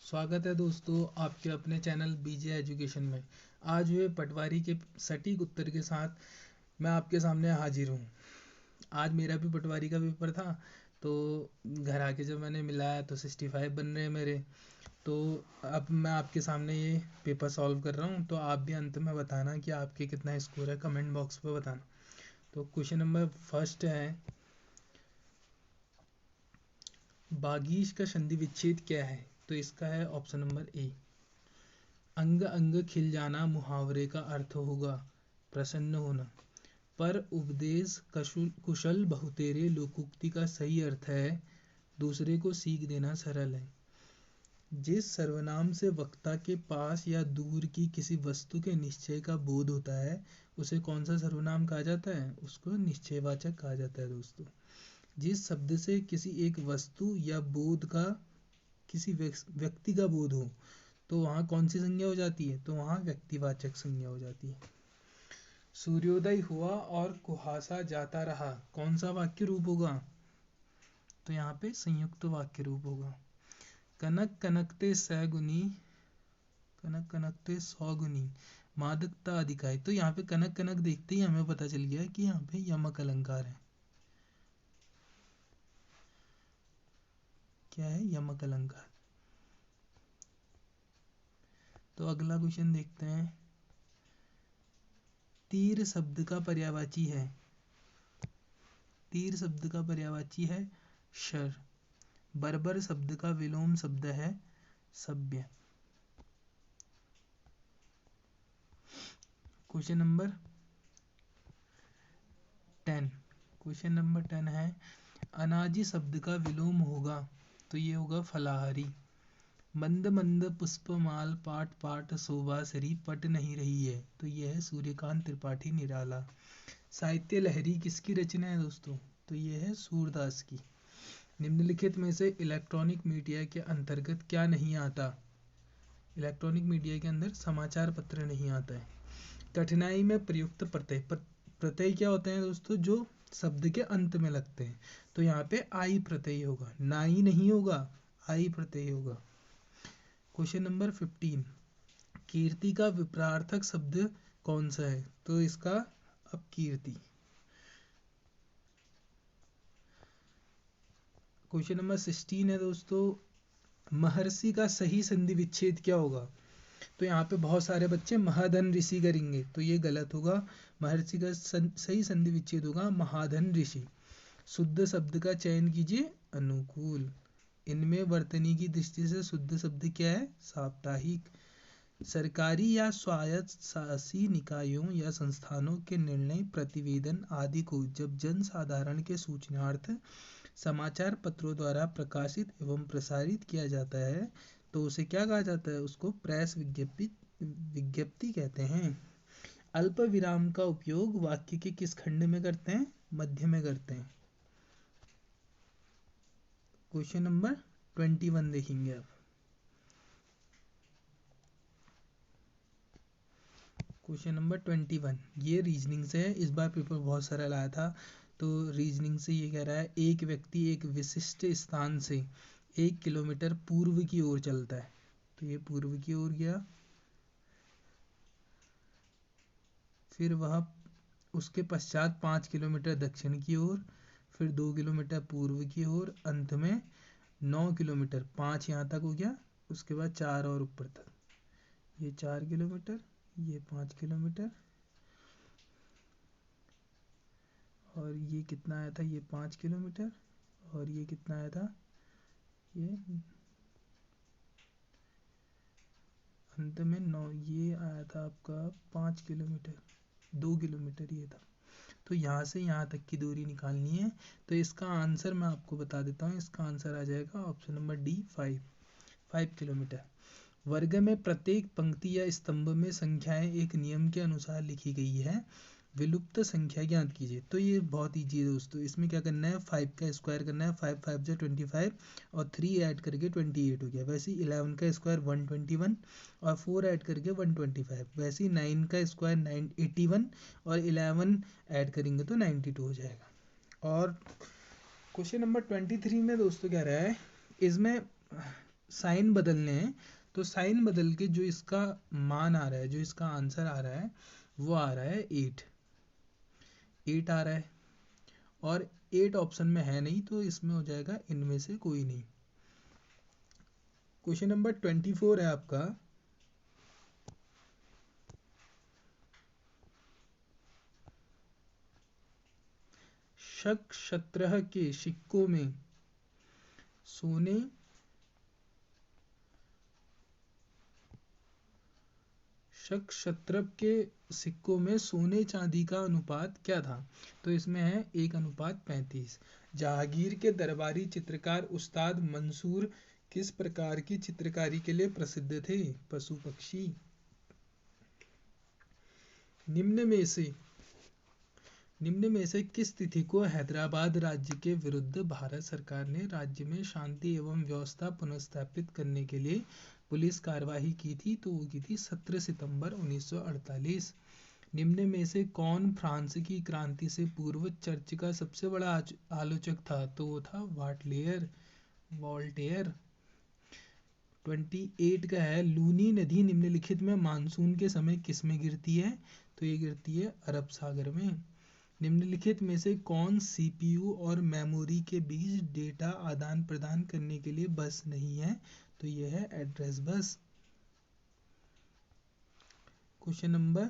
स्वागत है दोस्तों आपके अपने चैनल बीजे एजुकेशन में। आज हुए पटवारी के सटीक उत्तर के साथ मैं आपके सामने हाजिर हूँ। आज मेरा भी पटवारी का पेपर था, तो घर आके जब मैंने मिलाया तो 65 बन रहे हैं मेरे। तो अब मैं आपके सामने ये पेपर सॉल्व कर रहा हूँ, तो आप भी अंत में बताना कि आपके कितना स्कोर है, कमेंट बॉक्स पे बताना। तो क्वेश्चन नंबर फर्स्ट है, बागीश का संधि विच्छेद क्या है? तो इसका है ऑप्शन नंबर ए, अंग अंग खिल जाना मुहावरे का अर्थ होगा प्रसन्न होना। पर उपदेश कुशल बहुतेरे लोकोक्ति का सही अर्थ है दूसरे को सीख देना सरल है। जिस सर्वनाम से वक्ता के पास या दूर की किसी वस्तु के निश्चय का बोध होता है उसे कौन सा सर्वनाम कहा जाता है? उसको निश्चयवाचक कहा जाता है दोस्तों। जिस शब्द से किसी एक वस्तु या बोध का किसी व्यक्ति का बोध हो तो वहाँ कौन सी संज्ञा हो जाती है? तो वहाँ व्यक्तिवाचक संज्ञा हो जाती है। सूर्योदय हुआ और कुहासा जाता रहा, कौन सा वाक्य रूप होगा? तो यहाँ पे संयुक्त वाक्य रूप होगा। कनक कनकते सैगुनी, कनक कनकते सौगुनी मादकता अधिकाई। तो यहाँ पे कनक कनक देखते ही हमें पता चल गया कि यहाँ पे यमक अलंकार है। क्या है? यमक अलंकार। तो अगला क्वेश्चन देखते हैं। तीर शब्द का पर्यायवाची है, तीर शब्द का पर्यायवाची है शर। बर्बर शब्द का विलोम शब्द है सभ्य। क्वेश्चन नंबर 10, क्वेश्चन नंबर 10 है, अनाजी शब्द का विलोम होगा तो ये होगा फलाहारी। मंद मंद पुष्पमाल पाट पाट शोभा सरी पट नहीं रही है तो यह है सूर्यकांत त्रिपाठी निराला। साहित्य लहरी किसकी रचना है दोस्तों? तो यह है सूरदास की। निम्नलिखित में से इलेक्ट्रॉनिक मीडिया के अंतर्गत क्या नहीं आता? इलेक्ट्रॉनिक मीडिया के अंदर समाचार पत्र नहीं आता है। कठिनाई में प्रयुक्त प्रत्यय, प्रत्यय क्या होते हैं दोस्तों? जो शब्द के अंत में लगते हैं। तो यहाँ पे आई प्रत्यय होगा, नाई नहीं होगा, आई प्रत्यय होगा। क्वेश्चन नंबर 15, कीर्ति का विपरार्थक शब्द कौन सा है? तो इसका अपकीर्ति। क्वेश्चन नंबर 16 है दोस्तों, महर्षि का सही संधि विच्छेद क्या होगा? तो यहाँ पे बहुत सारे बच्चे महाधन ऋषि करेंगे तो ये गलत होगा। महर्षि का सही संधि विच्छेद होगा महाधन ऋषि। शुद्ध शब्द का चयन कीजिए अनुकूल। इनमें वर्तनी की दृष्टि से शुद्ध शब्द क्या है? साप्ताहिक। सरकारी या स्वायत्त शासी निकायों या संस्थानों के निर्णय प्रतिवेदन आदि को जब जन साधारण के सूचनार्थ समाचार पत्रों द्वारा प्रकाशित एवं प्रसारित किया जाता है तो उसे क्या कहा जाता है? उसको प्रेस विज्ञप्ति विज्ञप्ति कहते हैं। अल्प विराम का उपयोग वाक्य के किस खंड में करते हैं? मध्य में करते हैं। क्वेश्चन नंबर 21 देखेंगे आप। क्वेश्चन नंबर 21 ये रीजनिंग से है। इस बार पेपर बहुत सारा लाया था तो रीजनिंग से ये कह रहा है, एक व्यक्ति एक विशिष्ट स्थान से 1 किलोमीटर पूर्व की ओर चलता है। तो ये पूर्व की ओर गया, फिर वह उसके पश्चात 5 किलोमीटर दक्षिण की ओर, फिर 2 किलोमीटर पूर्व की ओर, अंत में 9 किलोमीटर, 5 यहाँ तक हो गया, उसके बाद 4 और ऊपर तक। ये 4 किलोमीटर, ये 5 किलोमीटर, और ये कितना आया था? ये 5 किलोमीटर, और ये कितना आया था? ये अंत में 9, ये आया था आपका 5 किलोमीटर, 2 किलोमीटर ये था। तो यहाँ से यहाँ तक की दूरी निकालनी है। तो इसका आंसर मैं आपको बता देता हूँ, इसका आंसर आ जाएगा ऑप्शन नंबर डी 5 किलोमीटर। वर्ग में प्रत्येक पंक्ति या स्तंभ में संख्याएं एक नियम के अनुसार लिखी गई है, विलुप्त संख्या ज्ञात कीजिए। तो ये बहुत ईजी है दोस्तों। इसमें क्या करना है? 5 का स्क्वायर करना है, 5 5 जो 25, और 3 ऐड करके 28 हो गया। वैसे ही 11 का स्क्वायर 121, और 4 ऐड करके 125। वैसे ही 9 का स्क्वायर 981, और 11 ऐड करेंगे तो 92 हो जाएगा। और क्वेश्चन नंबर 23 में दोस्तों क्या रहा है, इसमें साइन बदलने हैं, तो साइन बदल के जो इसका मान आ रहा है, जो इसका आंसर आ रहा है, वो आ रहा है 8। 8 आ रहा है, और 8 ऑप्शन में है नहीं, तो इसमें हो जाएगा इनमें से कोई नहीं। क्वेश्चन नंबर 24 है आपका। शक शत्रह के सिक्कों में सोने शक शत्रप के सिक्कों में सोने चांदी का अनुपात क्या था? तो इसमें है 1:35। जहांगीर के दरबारी चित्रकार उस्ताद मंसूर किस प्रकार की चित्रकारी के लिए प्रसिद्ध थे? पशु पक्षी। निम्न में से निम्न में से किस तिथि को हैदराबाद राज्य के विरुद्ध भारत सरकार ने राज्य में शांति एवं व्यवस्था पुनर्स्थापित करने के लिए पुलिस कार्यवाही की थी? तो वो की थी 17 सितंबर 1948। निम्न में से कौन फ्रांस की क्रांति से पूर्व चर्च का सबसे बड़ा आलोचक था? तो वो था वॉल्टेयर। 28 का है, लूनी नदी निम्नलिखित में मानसून के समय किस में गिरती है? तो ये गिरती है अरब सागर में। निम्नलिखित में से कौन सीपीयू और मेमोरी के बीच डेटा आदान प्रदान करने के लिए बस नहीं है? तो यह है एड्रेस बस। क्वेश्चन नंबर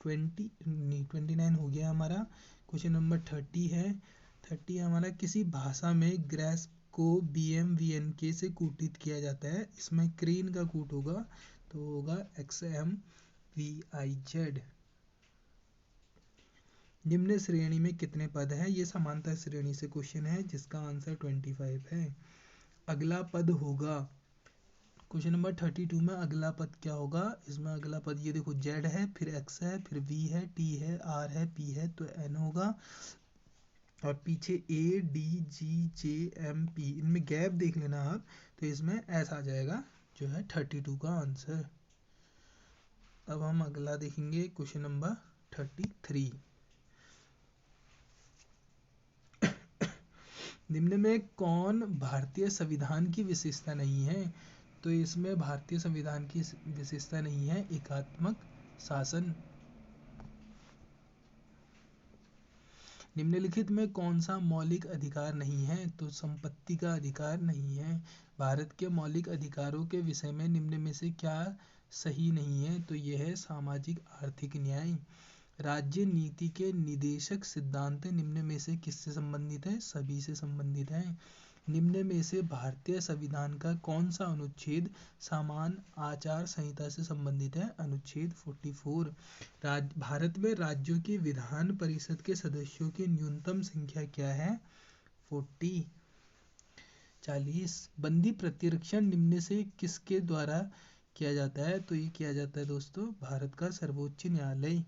29 हो गया हमारा। क्वेश्चन नंबर 30 है। 30 हमारा, किसी भाषा में ग्रेस्प को BMVNK से कूटित किया जाता है। इसमें क्रेन का कूट होगा, तो होगा XMVIZ। निम्न श्रेणी में कितने पद हैं? ये समांतर श्रेणी से क्वेश्चन है, जिसका आंसर 25 है। अगला पद होगा क्वेश्चन नंबर 32 में, अगला पद क्या होगा? इसमें अगला पद ये देखो, Z है, फिर X है, फिर V है, T है, R है, P है, तो N होगा। और पीछे ADGJMP, इनमें गैप देख लेना आप, तो इसमें S आ जाएगा, जो है 32 का आंसर। अब हम अगला देखेंगे क्वेश्चन नंबर 33। निम्न में कौन भारतीय संविधान की विशेषता नहीं है? तो इसमें भारतीय संविधान की विशेषता नहीं है एकात्मक शासन। निम्नलिखित में कौन सा मौलिक अधिकार नहीं है? तो संपत्ति का अधिकार नहीं है। भारत के मौलिक अधिकारों के विषय में निम्न में से क्या सही नहीं है? तो यह है सामाजिक आर्थिक न्याय। राज्य नीति के निदेशक सिद्धांत निम्न में से किससे संबंधित है? सभी से संबंधित है। निम्न में से भारतीय संविधान का कौन सा अनुच्छेद समान आचार संहिता से संबंधित है? अनुच्छेद 44। भारत में राज्यों की विधान परिषद के सदस्यों की न्यूनतम संख्या क्या है? 40। बंदी प्रतिरक्षण निम्न से किसके द्वारा किया जाता है? तो ये किया जाता है दोस्तों भारत का सर्वोच्च न्यायालय।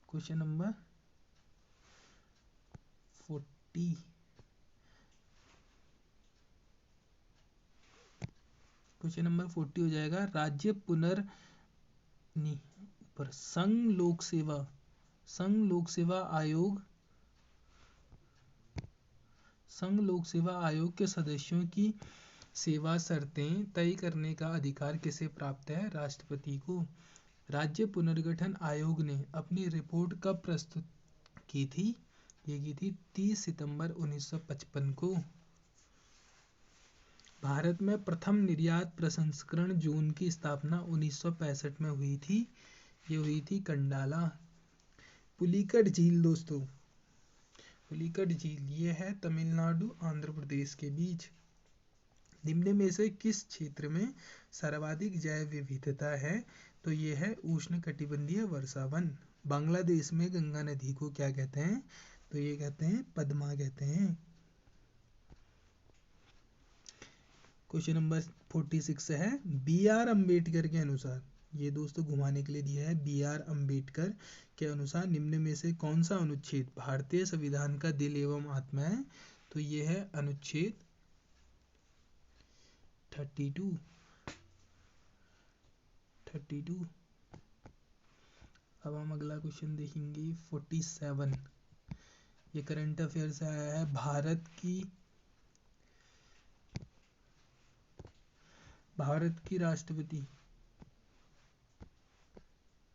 Question number 40। क्वेश्चन नंबर 40 हो जाएगा, राज्य पर संघ लोक सेवा आयोग के सदस्यों की सेवा शर्तें तय करने का अधिकार किसे प्राप्त है? राष्ट्रपति को। राज्य पुनर्गठन आयोग ने अपनी रिपोर्ट कब प्रस्तुत की थी? ये की थी 30 सितंबर 1955 को। भारत में प्रथम निर्यात प्रसंस्करण जोन की स्थापना 1965 में हुई थी। ये हुई थी कंडाला। पुलिकट झील दोस्तों, पुलिकट झील ये है तमिलनाडु आंध्र प्रदेश के बीच। निम्न में से किस क्षेत्र में सर्वाधिक जैव विविधता है? तो ये है उष्णकटिबंधीय वर्षावन। बांग्लादेश में गंगा नदी को क्या कहते हैं? तो ये कहते हैं पद्मा कहते हैं। क्वेश्चन नंबर 46 है, BR अम्बेडकर के अनुसार, ये दोस्तों घुमाने के लिए दिया है, BR अम्बेडकर के अनुसार निम्न में से कौन सा अनुच्छेद भारतीय संविधान का दिल एवं आत्मा है? तो ये है अनुच्छेद 32। अब हम अगला क्वेश्चन देखेंगे 47। ये करंट अफेयर से आया है। भारत की भारत की राष्ट्रपति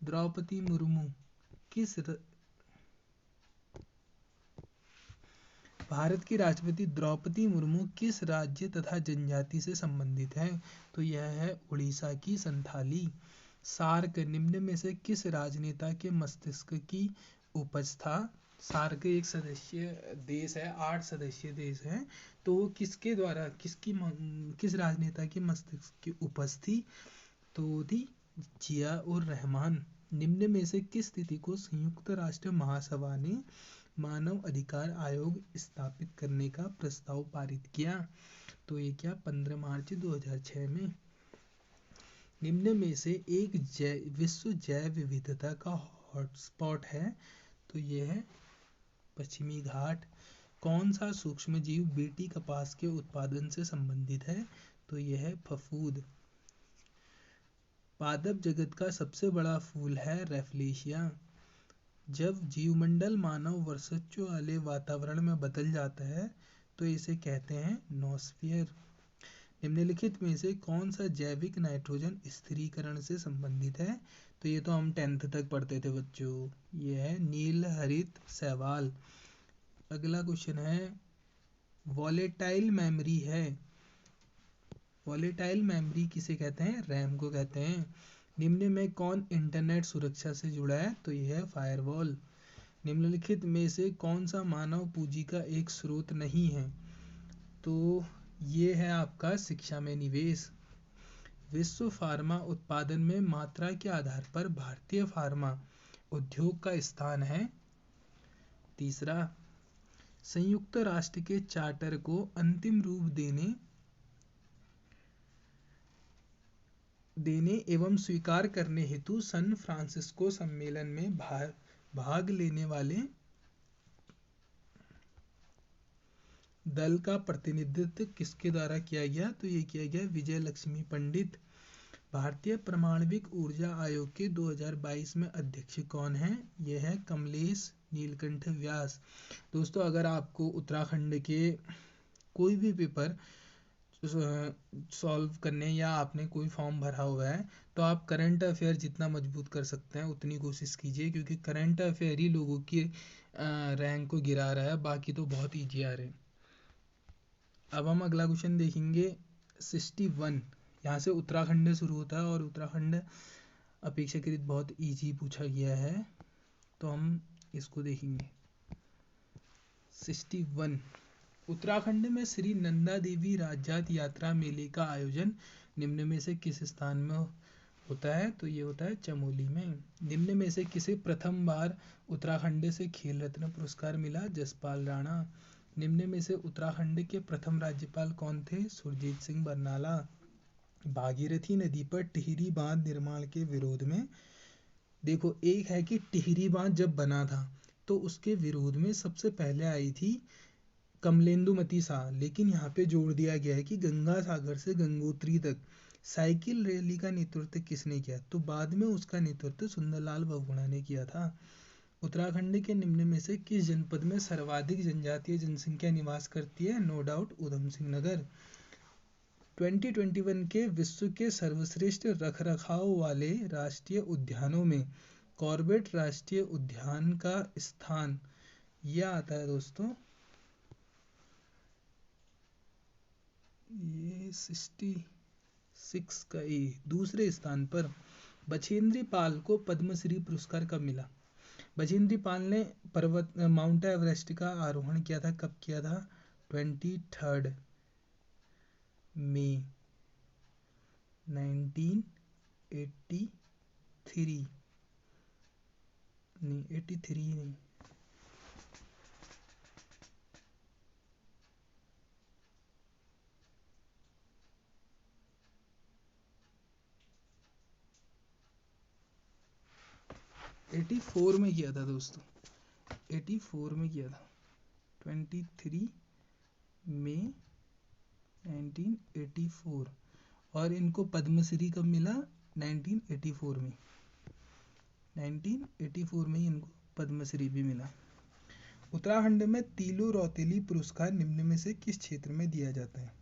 द्रौपदी मुर्मू किस र... भारत की राष्ट्रपति द्रौपदी मुर्मू किस राज्य तथा जनजाति से संबंधित है? तो यह है उड़ीसा की संथाली। सार्क निम्न में से किस राजनेता के मस्तिष्क की उपज था? सार्क एक सदस्य देश है, 8 सदस्य देश है, तो वो किसके द्वारा किस राजनेता के मस्तिष्क की उपज थी? तो थी जिया उर रहमान। निम्न में से किस तिथि को संयुक्त राष्ट्र महासभा ने मानव अधिकार आयोग स्थापित करने का प्रस्ताव पारित किया? तो ये क्या 15 मार्च 2006 में। निम्न में से एक विश्व जैव विविधता का हॉटस्पॉट है? तो ये है पश्चिमी घाट। कौन सा सूक्ष्म जीव बीटी कपास के उत्पादन से संबंधित है? तो यह है फफूद। पादप जगत का सबसे बड़ा फूल है रेफलेशिया। जब जीवमंडल मानव वर्चस्व वाले वातावरण में बदल जाता है तो इसे कहते हैं नोस्फियर। निम्नलिखित में से कौन सा जैविक नाइट्रोजन स्थिरीकरण से संबंधित है? तो ये तो हम 10th तक पढ़ते थे बच्चों। ये है नील हरित शैवाल। अगला क्वेश्चन है वॉलेटाइल मेमोरी है। वॉलेटाइल मेमोरी किसे कहते हैं? रैम को कहते हैं। निम्न में कौन इंटरनेट सुरक्षा से जुड़ा है? तो यह है फायरवॉल। निम्नलिखित में से कौन सा मानव पूंजी का एक स्रोत नहीं है? तो ये है आपका शिक्षा में निवेश। विश्व फार्मा उत्पादन में मात्रा के आधार पर भारतीय फार्मा उद्योग का स्थान है। तीसरा, संयुक्त राष्ट्र के चार्टर को अंतिम रूप देने एवं स्वीकार करने हेतु सन फ्रांसिस्को सम्मेलन में भाग लेने वाले दल का प्रतिनिधित्व किसके द्वारा किया गया? तो ये किया गया विजय लक्ष्मी पंडित। भारतीय परमाणविक ऊर्जा आयोग के 2022 में अध्यक्ष कौन है? यह है कमलेश नीलकंठ व्यास। दोस्तों अगर आपको उत्तराखंड के कोई भी पेपर सॉल्व करने या आपने कोई फॉर्म भरा हुआ है तो आप करंट अफेयर जितना मजबूत कर सकते हैं उतनी कोशिश कीजिए, क्योंकि करंट अफेयर ही लोगों की रैंक को गिरा रहा है, बाकी तो बहुत ईजी आ रहे हैं। अब हम अगला क्वेश्चन देखेंगे 61। यहाँ से उत्तराखंड से शुरू होता है और उत्तराखंड अपेक्षाकृत बहुत इजी पूछा गया है, तो हम इसको देखेंगे। 61, उत्तराखंड में श्री नंदा देवी राज्यात यात्रा मेले का आयोजन निम्न में से किस स्थान में होता है? तो ये होता है चमोली में। निम्न में से किसे प्रथम बार उत्तराखंड से खेल रत्न पुरस्कार मिला? जसपाल राणा। निम्न में से उत्तराखंड के प्रथम राज्यपाल कौन थे? सुरजीत सिंह बरनाला। भागीरथी नदी पर टिहरी बांध निर्माण के विरोध में, देखो एक है कि टिहरी बांध जब बना था तो उसके विरोध में सबसे पहले आई थी कमलेंदुमती शाह, लेकिन यहाँ पे जोड़ दिया गया है कि गंगा सागर से गंगोत्री तक साइकिल रैली का नेतृत्व किसने किया? तो बाद में उसका नेतृत्व सुंदरलाल बहुगुणा ने किया था। उत्तराखंड के निम्न में से किस जनपद में सर्वाधिक जनजातीय जनसंख्या निवास करती है? No doubt Udham Singh Nagar. 2021 के विश्व के सर्वश्रेष्ठ रखरखाव वाले राष्ट्रीय उद्यानों में कॉर्बेट राष्ट्रीय उद्यान का स्थान यह आता है दोस्तों, ये 66 का दूसरे स्थान पर। बछेंद्री पाल को पद्मश्री पुरस्कार कब मिला? बछेंद्री पाल ने माउंट एवरेस्ट का आरोहण किया था। कब किया था? 23 मई 1983 नहीं 83 नहीं 84 में किया था दोस्तों, 84 में किया था। 23 मई 1984। और इनको पद्मश्री कब मिला? 1984 में। 1984 में इनको पद्मश्री भी मिला। उत्तराखंड में तीलू रौतेली पुरस्कार निम्न में से किस क्षेत्र में दिया जाता है?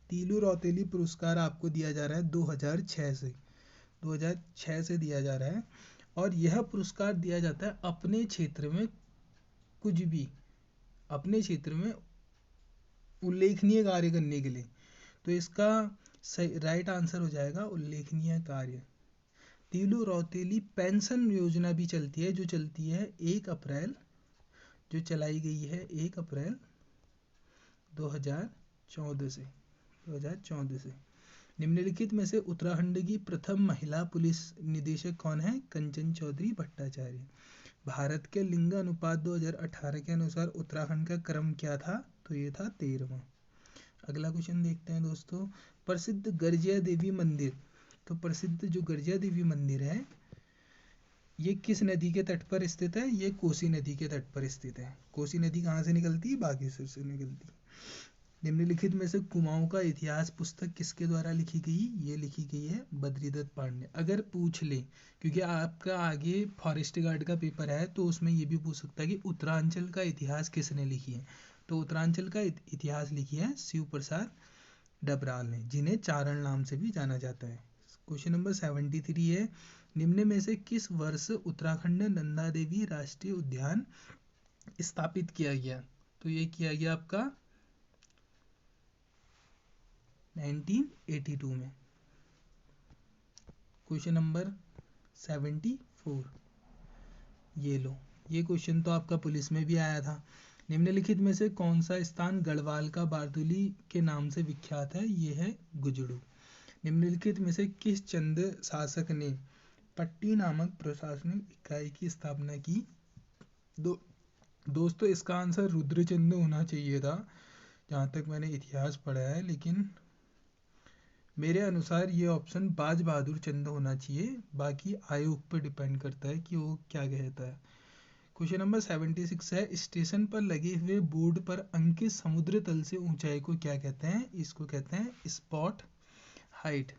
तीलू रौतेली पुरस्कार आपको दिया जा रहा है 2006 से दिया जा रहा है, और यह पुरस्कार दिया जाता है अपने क्षेत्र में कुछ भी, अपने क्षेत्र में उल्लेखनीय कार्य करने के लिए। तो इसका सही राइट आंसर हो जाएगा उल्लेखनीय कार्य। तीलू रौतेली पेंशन योजना भी चलती है, जो चलती है 1 अप्रैल, जो चलाई गई है 1 अप्रैल 2014 से। निम्नलिखित में से उत्तराखंड की प्रथम महिला पुलिस निदेशक कौन है? कंचन चौधरी भट्टाचार्य। भारत के लिंग अनुपात 2018 के अनुसार उत्तराखंड का क्रम क्या था? तो ये था 13वां। अगला क्वेश्चन देखते हैं दोस्तों, प्रसिद्ध गर्जिया देवी मंदिर। तो प्रसिद्ध जो गर्जिया देवी मंदिर है, ये किस नदी के तट पर स्थित है? ये कोसी नदी के तट पर स्थित है। कोसी नदी कहाँ से निकलती है? बागेश्वर से निकलती है। निम्नलिखित में से कुमाऊं का इतिहास पुस्तक किसके द्वारा लिखी गई? ये लिखी गई है बद्रीदत्त पांडे। अगर पूछ ले, क्योंकि आपका आगे फॉरेस्ट गार्ड का पेपर है, तो उसमें ये भी पूछ सकता है कि उत्तरांचल का इतिहास किसने लिखी है। तो उत्तरांचल का इतिहास लिखी है शिव प्रसाद डबराल ने, जिन्हें चारण नाम से भी जाना जाता है। क्वेश्चन नंबर 73 है, निम्न में से किस वर्ष उत्तराखंड में नंदा देवी राष्ट्रीय उद्यान स्थापित किया गया? तो ये किया गया आपका 1982 में। क्वेश्चन नंबर 74, ये लो, ये क्वेश्चन तो आपका पुलिस में भी आया था। निम्नलिखित में से कौन सा स्थान गढ़वाल का बारदुली के नाम से विख्यात है? ये है गुजड़ू। निम्नलिखित में से किस चंद शासक ने पट्टी नामक प्रशासनिक इकाई की स्थापना की? दोस्तों इसका आंसर रुद्रचंद होना चाहिए था, जहाँ तक मैंने इतिहास पढ़ा है, लेकिन मेरे अनुसार ये ऑप्शन बाज बहादुर चंद होना चाहिए। बाकी आयोग पर डिपेंड करता है कि वो क्या कहता है। क्वेश्चन नंबर 76 है, स्टेशन पर लगे हुए बोर्ड पर अंकित समुद्र तल से ऊंचाई को क्या कहते हैं? इसको कहते हैं स्पॉट हाइट।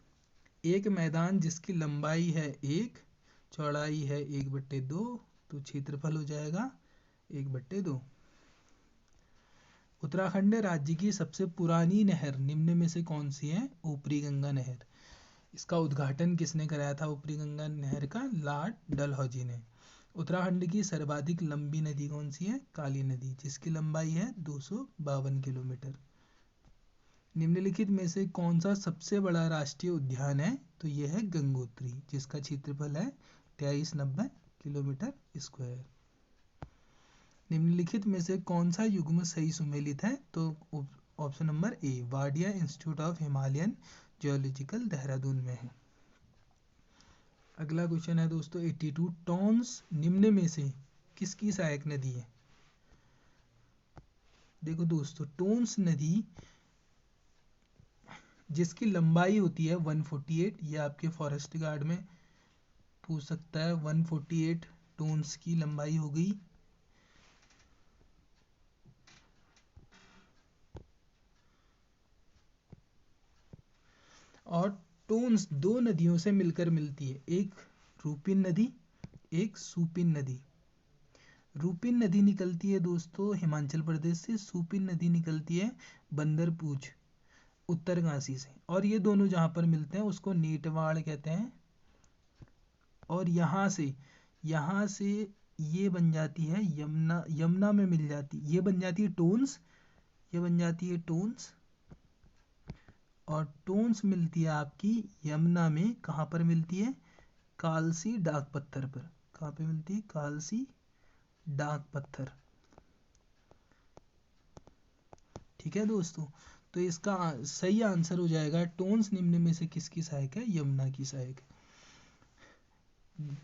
एक मैदान जिसकी लंबाई है 1, चौड़ाई है 1/2, तो क्षेत्रफल हो जाएगा 1/2। उत्तराखंड राज्य की सबसे पुरानी नहर निम्न में से कौन सी है? ऊपरी गंगा नहर। इसका उद्घाटन किसने कराया था ऊपरी गंगा नहर का? लॉर्ड डलहौजी ने। उत्तराखंड की सर्वाधिक लंबी नदी कौन सी है? काली नदी, जिसकी लंबाई है 252 किलोमीटर। निम्नलिखित में से कौन सा सबसे बड़ा राष्ट्रीय उद्यान है? तो यह है गंगोत्री, जिसका क्षेत्रफल है 2390 किलोमीटर स्क्वायर। निम्नलिखित में से कौन सा युग्म सही सुमेलित है? तो option number A, Wadia institute of Himalayan geological Dehradun में है। अगला क्वेश्चन है दोस्तों 82, टोंस निम्न में से किसकी सहायक नदी है? देखो दोस्तों, टोंस नदी जिसकी लंबाई होती है 148, ये आपके फॉरेस्ट गार्ड में पूछ सकता है, 148 टोंस की लंबाई हो गई। और टोन्स दो नदियों से मिलकर मिलती है, एक रूपिन नदी, एक सूपिन नदी। रूपिन नदी निकलती है दोस्तों हिमाचल प्रदेश से, सूपिन नदी निकलती है बंदरपूछ उत्तरकाशी से, और ये दोनों जहाँ पर मिलते हैं उसको नेटवाड़ कहते हैं। और यहाँ से ये बन जाती है यमुना, यमुना में मिल जाती, ये बन जाती है टोन्स, ये बन जाती है टोन्स, और टोन्स मिलती है आपकी यमुना में। कहाँ पर मिलती है? कालसी डाक पत्थर पर। कहाँ पे मिलती है? कालसी डाक पत्थर। ठीक है दोस्तों, तो इसका सही आंसर हो जाएगा टोन्स निम्न में से किसकी सहायक है? यमुना की सहायक है।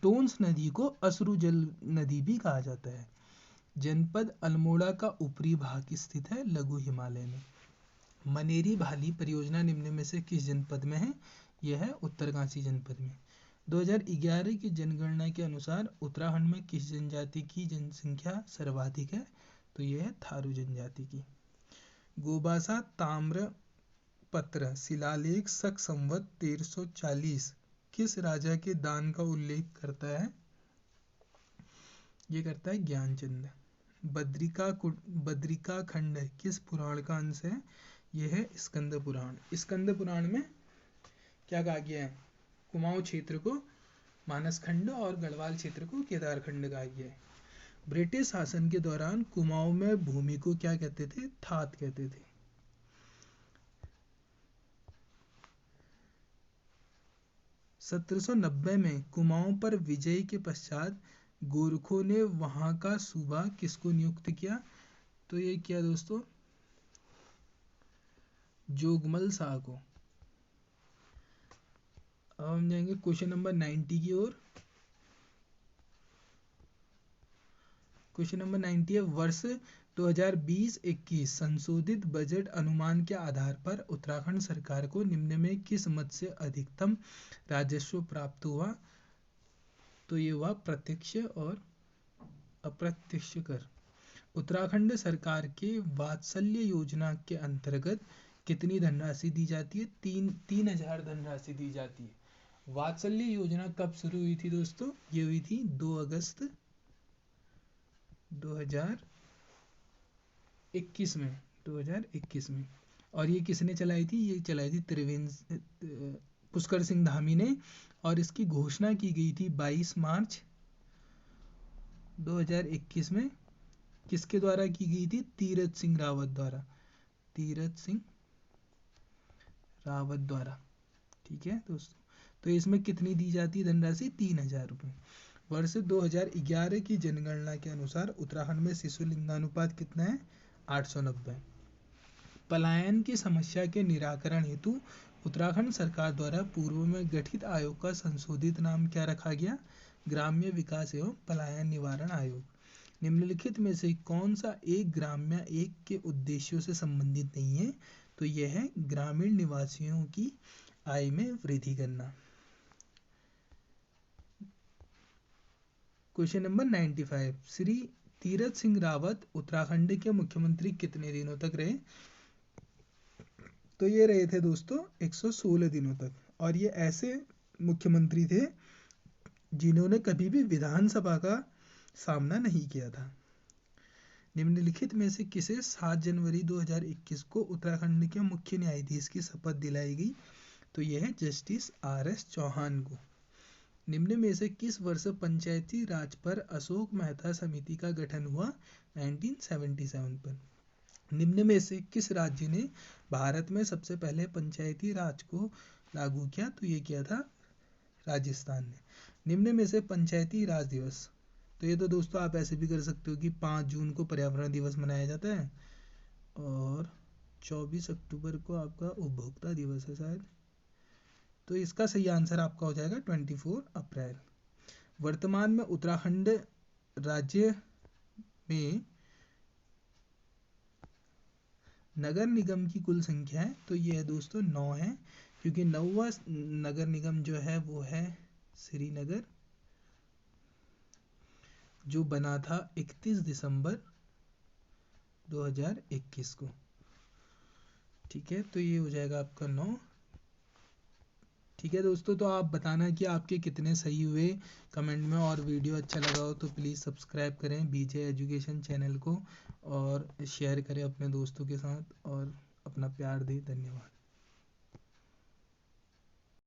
टोन्स नदी को अश्रु जल नदी भी कहा जाता है। जनपद अल्मोड़ा का ऊपरी भाग स्थित है लघु हिमालय में। मनेरी भाली परियोजना निम्न में से किस जनपद में है? यह है उत्तरकाशी जनपद में। 2011 की जनगणना के अनुसार उत्तराखंड में किस जनजाति की जनसंख्या सर्वाधिक है? तो यह है थारू जनजाति की। गोबासा ताम्रपत्र शिलालेख शक संवत 1340 किस राजा के दान का उल्लेख करता है? ये करता है ज्ञानचंद। बद्रिका खंड किस पुराण का अंश है? ये है स्कंद पुराण। स्कंद पुराण में क्या कहा गया है? कुमाऊं क्षेत्र को मानस खंड और गढ़वाल क्षेत्र को केदार खंड कहा गया है। ब्रिटिश शासन के दौरान कुमाऊं में भूमि को क्या कहते थे? थात कहते थे। सत्रह में कुमाऊं पर विजय के पश्चात गोरखों ने वहां का सूबा किसको नियुक्त किया? तो ये किया दोस्तों, जोगमल शाह को। अब हम जाएंगे क्वेश्चन नंबर 90 की ओर। क्वेश्चन नंबर 90 है, वर्ष 2020-21 संशोधित बजट अनुमान के आधार पर उत्तराखंड सरकार को निम्न में किस मद से अधिकतम राजस्व प्राप्त हुआ? तो ये हुआ प्रत्यक्ष और अप्रत्यक्ष कर। उत्तराखंड सरकार के वात्सल्य योजना के अंतर्गत कितनी धनराशि दी जाती है? 3,000 धनराशि दी जाती है। वात्सल्य योजना कब शुरू हुई थी दोस्तों? ये हुई थी 2 अगस्त 2021 में। 2021 में। और ये किसने चलाई थी? ये चलाई थी पुष्कर सिंह धामी ने, और इसकी घोषणा की गई थी 22 मार्च 2021 में। किसके द्वारा की गई थी? तीरथ सिंह रावत द्वारा। तीरथ सिंह रावत द्वारा। ठीक है दोस्तों, तो इसमें कितनी दी जाती है धनराशि? 3,000 रुपये। वर्ष 2011 की जनगणना के अनुसार उत्तराखंड में शिशु लिंगानुपात कितना है? 890। पलायन की समस्या के निराकरण हेतु उत्तराखंड सरकार द्वारा पूर्व में गठित आयोग का संशोधित नाम क्या रखा गया? ग्राम्य विकास एवं पलायन निवारण आयोग। निम्नलिखित में से कौन सा एक ग्राम्य एक के उद्देश्यों से संबंधित नहीं है? तो यह है ग्रामीण निवासियों की आय में वृद्धि करना। क्वेश्चन नंबर 95, श्री तीरथ सिंह रावत उत्तराखंड के मुख्यमंत्री कितने दिनों तक रहे? तो ये रहे थे दोस्तों 116 दिनों तक। और ये ऐसे मुख्यमंत्री थे जिन्होंने कभी भी विधानसभा का सामना नहीं किया था। निम्नलिखित में से किसे 7 जनवरी 2021 को उत्तराखंड के मुख्य न्यायाधीश की शपथ दिलाई गई? तो यह है जस्टिस RS चौहान को। निम्न में से किस वर्ष पंचायती राज पर अशोक मेहता समिति का गठन हुआ? 1977 पर। निम्न में से किस राज्य ने भारत में सबसे पहले पंचायती राज को लागू किया? तो ये किया था राजस्थान ने। निम्न में से पंचायती राज दिवस, तो ये तो दोस्तों आप ऐसे भी कर सकते हो कि 5 जून को पर्यावरण दिवस मनाया जाता है और 24 अक्टूबर को आपका उपभोक्ता दिवस है शायद। तो इसका सही आंसर आपका हो जाएगा 24 अप्रैल। वर्तमान में उत्तराखंड राज्य में नगर निगम की कुल संख्या है, तो ये है दोस्तों 9 है, क्योंकि 9वां नगर निगम जो है वो है श्रीनगर, जो बना था 31 दिसंबर 2021 को। ठीक है, तो ये हो जाएगा आपका 9। ठीक है दोस्तों, तो आप बताना कि आपके कितने सही हुए कमेंट में, और वीडियो अच्छा लगा हो तो प्लीज़ सब्सक्राइब करें BJ एजुकेशन चैनल को, और शेयर करें अपने दोस्तों के साथ, और अपना प्यार दें। धन्यवाद।